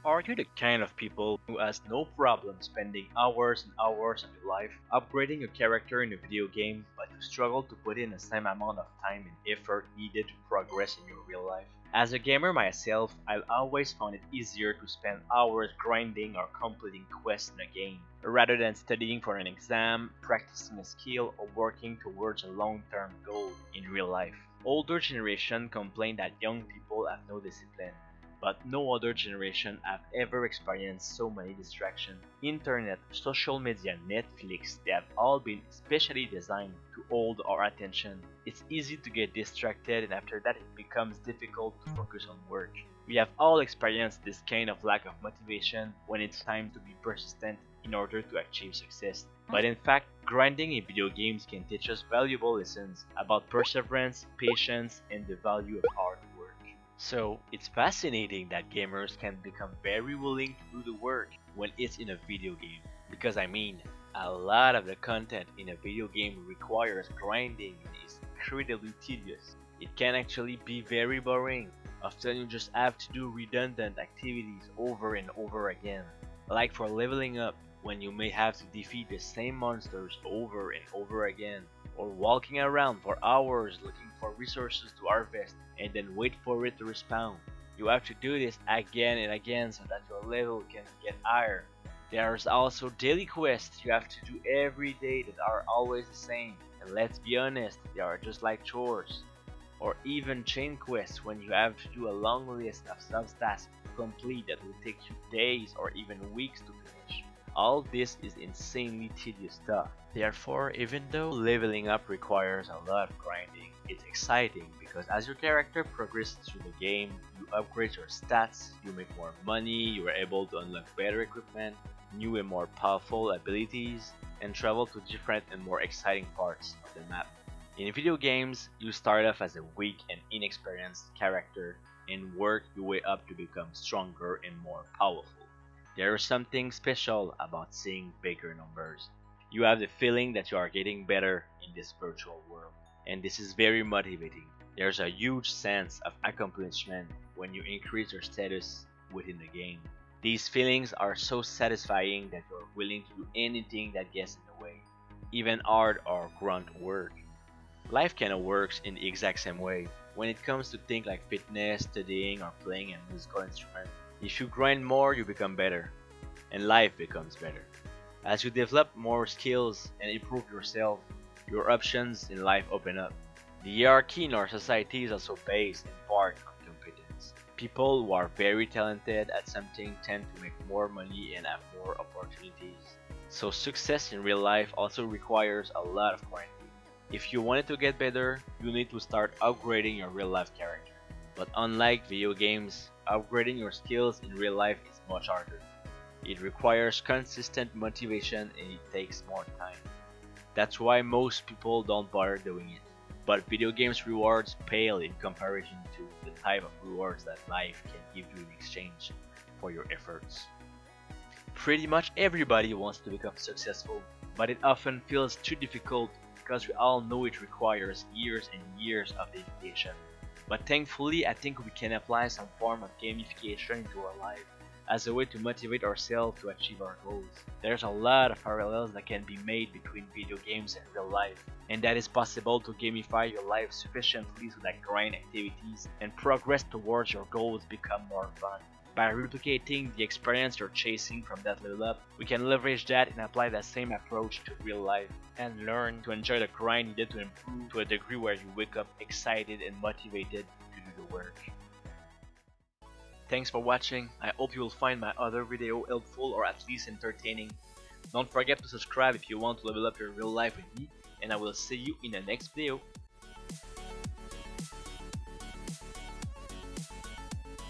Are you the kind of people who has no problem spending hours and hours of your life upgrading your character in a video game, but you struggle to put in the same amount of time and effort needed to progress in your real life? As a gamer myself, I've always found it easier to spend hours grinding or completing quests in a game, rather than studying for an exam, practicing a skill, or working towards a long-term goal in real life. Older generation complain that young people have no discipline, but no other generation have ever experienced so many distractions. Internet, social media, Netflix, they have all been specially designed to hold our attention. It's easy to get distracted, and after that it becomes difficult to focus on work. We have all experienced this kind of lack of motivation when it's time to be persistent in order to achieve success. But in fact, grinding in video games can teach us valuable lessons about perseverance, patience, and the value of hard work. So, it's fascinating that gamers can become very willing to do the work when it's in a video game. Because a lot of the content in a video game requires grinding and is incredibly tedious. It can actually be very boring. Often you just have to do redundant activities over and over again. Like for leveling up, when you may have to defeat the same monsters over and over again, or walking around for hours looking for resources to harvest and then wait for it to respawn. You have to do this again and again so that your level can get higher. There's also daily quests you have to do every day that are always the same, and let's be honest, they are just like chores. Or even chain quests when you have to do a long list of sub-tasks to complete that will take you days or even weeks to finish. All this is insanely tedious stuff. Therefore, even though leveling up requires a lot of grinding, it's exciting because as your character progresses through the game, you upgrade your stats, you make more money, you are able to unlock better equipment, new and more powerful abilities, and travel to different and more exciting parts of the map. In video games, you start off as a weak and inexperienced character and work your way up to become stronger and more powerful. There is something special about seeing bigger numbers. You have the feeling that you are getting better in this virtual world, and this is very motivating. There's a huge sense of accomplishment when you increase your status within the game. These feelings are so satisfying that you're willing to do anything that gets in the way, even hard or grunt work. Life kinda works in the exact same way. When it comes to things like fitness, studying, or playing a musical instrument, if you grind more, you become better, and life becomes better. As you develop more skills and improve yourself, your options in life open up. The hierarchy in our society is also based in part on competence. People who are very talented at something tend to make more money and have more opportunities. So success in real life also requires a lot of grinding. If you wanted to get better, you need to start upgrading your real life character. But unlike video games, upgrading your skills in real life is much harder. It requires consistent motivation and it takes more time. That's why most people don't bother doing it. But video games rewards pale in comparison to the type of rewards that life can give you in exchange for your efforts. Pretty much everybody wants to become successful, but it often feels too difficult because we all know it requires years and years of dedication. But thankfully, I think we can apply some form of gamification into our life as a way to motivate ourselves to achieve our goals. There's a lot of parallels that can be made between video games and real life, and that is possible to gamify your life sufficiently so that grind activities and progress towards your goals become more fun. By replicating the experience you're chasing from that level up, we can leverage that and apply that same approach to real life and learn to enjoy the grind needed to improve to a degree where you wake up excited and motivated to do the work. Thanks for watching. I hope you will find my other video helpful or at least entertaining. Don't forget to subscribe if you want to level up your real life with me, and I will see you in the next video.